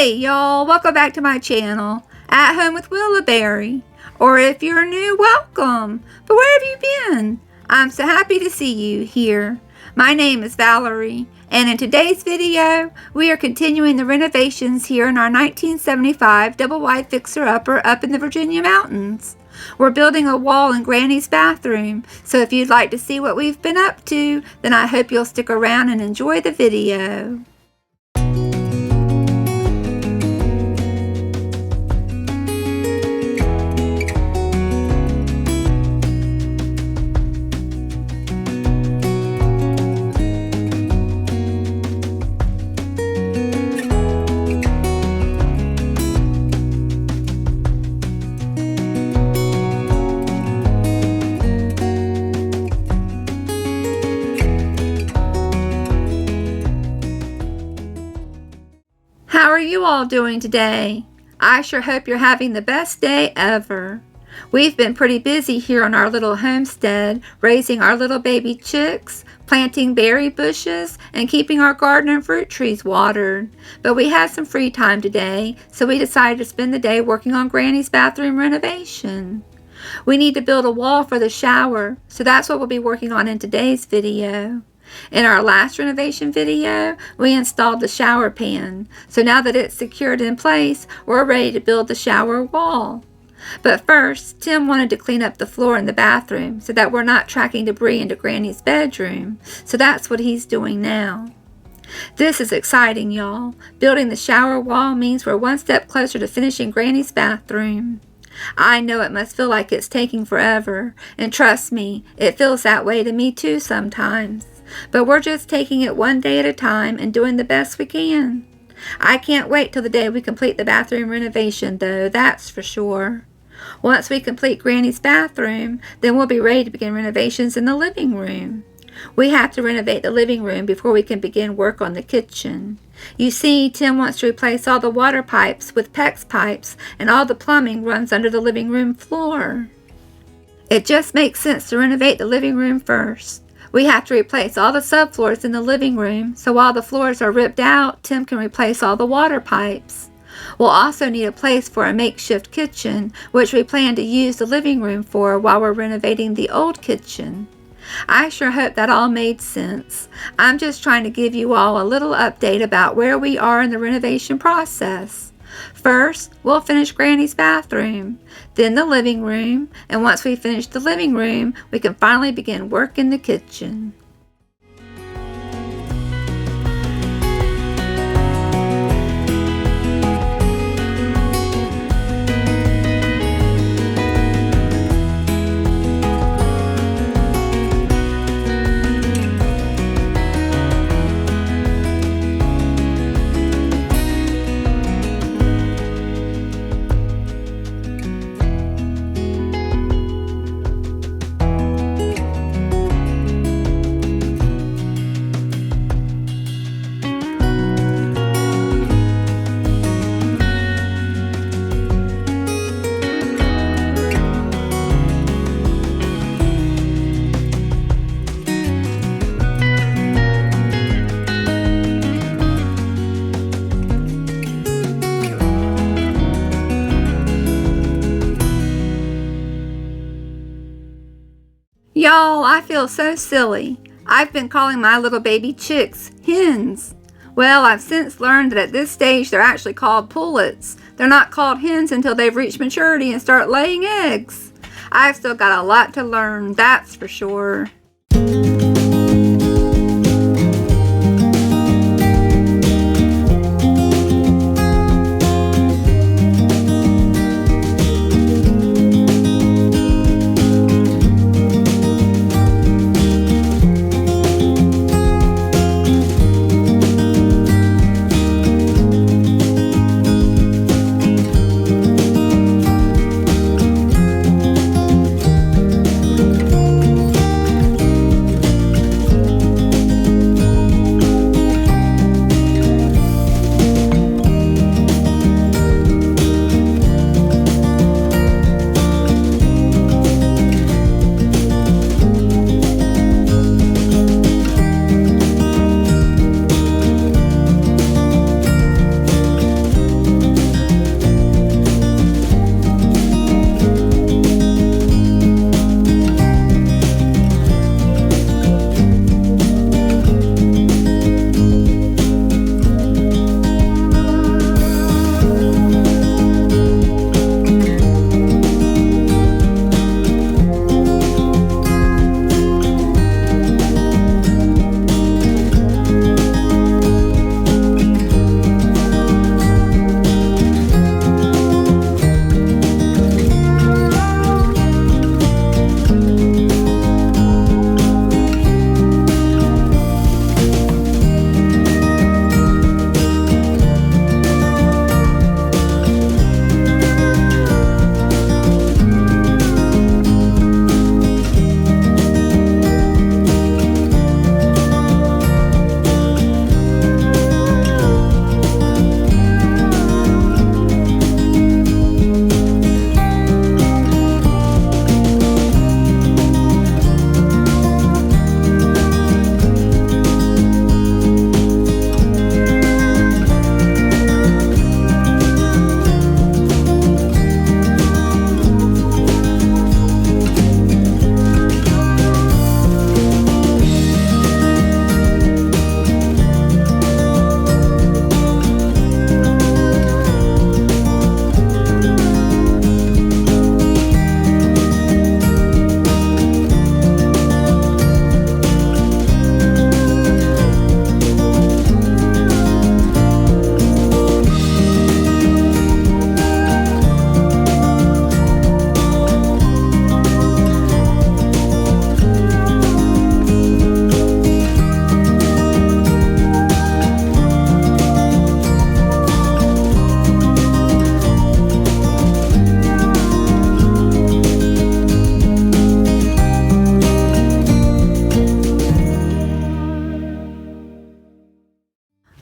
Hey y'all, welcome back to my channel, At Home with Willowberry. Or if you're new, welcome. But where have you been? I'm so happy to see you here. My name is Valerie, and in today's video, we are continuing the renovations here in our 1975 double-wide fixer-upper up in the Virginia mountains. We're building a wall in Granny's bathroom, so if you'd like to see what we've been up to, then I hope you'll stick around and enjoy the video. How are you all doing today? I sure hope you're having the best day ever. We've been pretty busy here on our little homestead, raising our little baby chicks, planting berry bushes, and keeping our garden and fruit trees watered. But we had some free time today, so we decided to spend the day working on Granny's bathroom renovation. We need to build a wall for the shower, so that's what we'll be working on in today's video. In our last renovation video, we installed the shower pan, so now that it's secured in place, we're ready to build the shower wall. But first, Tim wanted to clean up the floor in the bathroom so that we're not tracking debris into Granny's bedroom, so that's what he's doing now. This is exciting, y'all. Building the shower wall means we're one step closer to finishing Granny's bathroom. I know it must feel like it's taking forever, and trust me, it feels that way to me too sometimes. But we're just taking it one day at a time and doing the best we can. I can't wait till the day we complete the bathroom renovation though, that's for sure. Once we complete Granny's bathroom, then we'll be ready to begin renovations in the living room. We have to renovate the living room before we can begin work on the kitchen. You see, Tim wants to replace all the water pipes with PEX pipes, and all the plumbing runs under the living room floor. It just makes sense to renovate the living room first. We have to replace all the subfloors in the living room, so while the floors are ripped out, Tim can replace all the water pipes. We'll also need a place for a makeshift kitchen, which we plan to use the living room for while we're renovating the old kitchen. I sure hope that all made sense. I'm just trying to give you all a little update about where we are in the renovation process. First, we'll finish Granny's bathroom, then the living room, and once we finish the living room, we can finally begin work in the kitchen. Y'all, I feel so silly. I've been calling my little baby chicks hens. Well, I've since learned that at this stage they're actually called pullets. They're not called hens until they've reached maturity and start laying eggs. I've still got a lot to learn, that's for sure.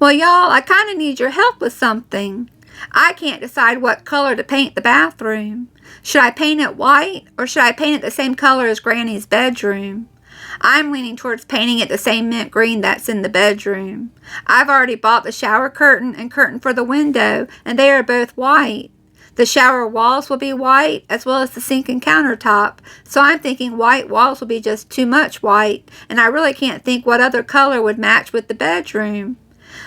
Well, y'all, I kind of need your help with something. I can't decide what color to paint the bathroom. Should I paint it white, or should I paint it the same color as Granny's bedroom? I'm leaning towards painting it the same mint green that's in the bedroom. I've already bought the shower curtain and curtain for the window, and they are both white. The shower walls will be white, as well as the sink and countertop, so I'm thinking white walls will be just too much white, and I really can't think what other color would match with the bedroom.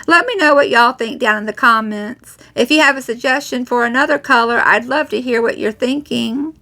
Let me know what y'all think down in the comments. If you have a suggestion for another color, I'd love to hear what you're thinking.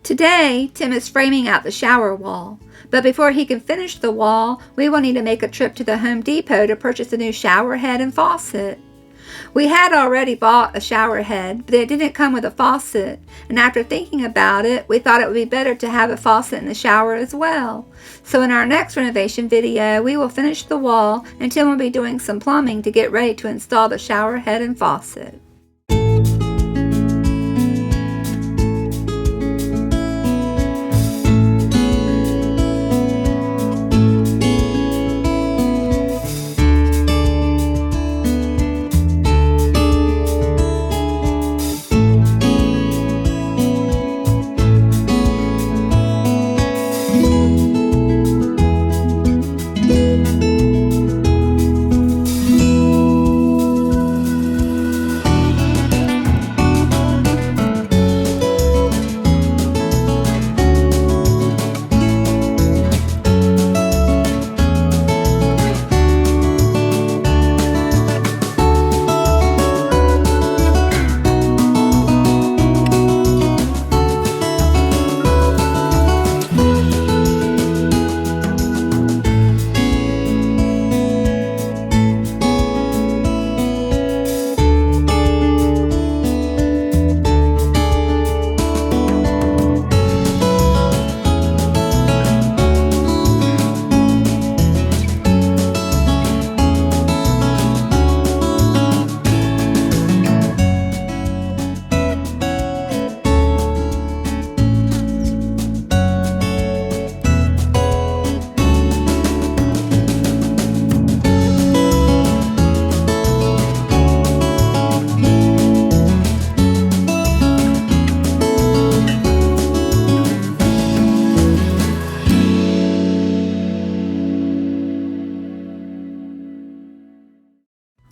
Today, Tim is framing out the shower wall, but before he can finish the wall, we will need to make a trip to the Home Depot to purchase a new shower head and faucet. We had already bought a shower head, but it didn't come with a faucet, and after thinking about it, we thought it would be better to have a faucet in the shower as well. So in our next renovation video, we will finish the wall, and Tim will be doing some plumbing to get ready to install the shower head and faucet.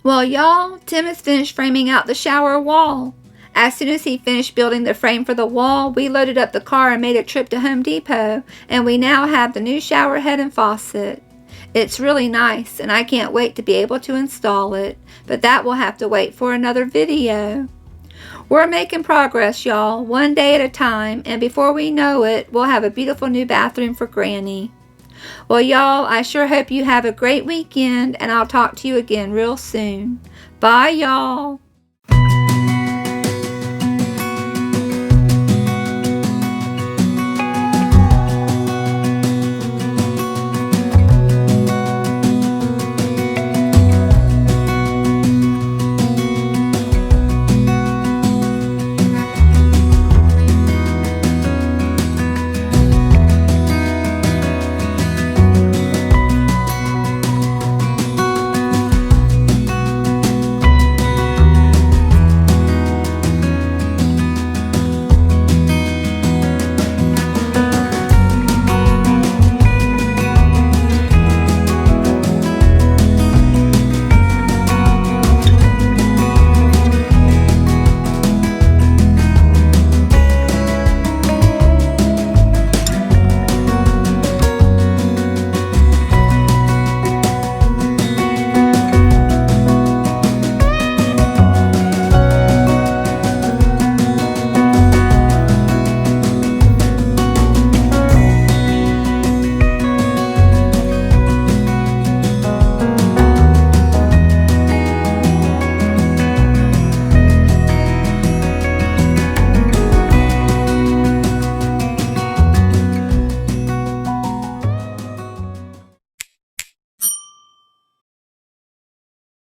Well, y'all, Tim has finished framing out the shower wall. As soon as he finished building the frame for the wall, we loaded up the car and made a trip to Home Depot, and we now have the new shower head and faucet. It's really nice, and I can't wait to be able to install it, but that will have to wait for another video. We're making progress, y'all, one day at a time, and before we know it, we'll have a beautiful new bathroom for Granny. Well, y'all, I sure hope you have a great weekend, and I'll talk to you again real soon. Bye, y'all.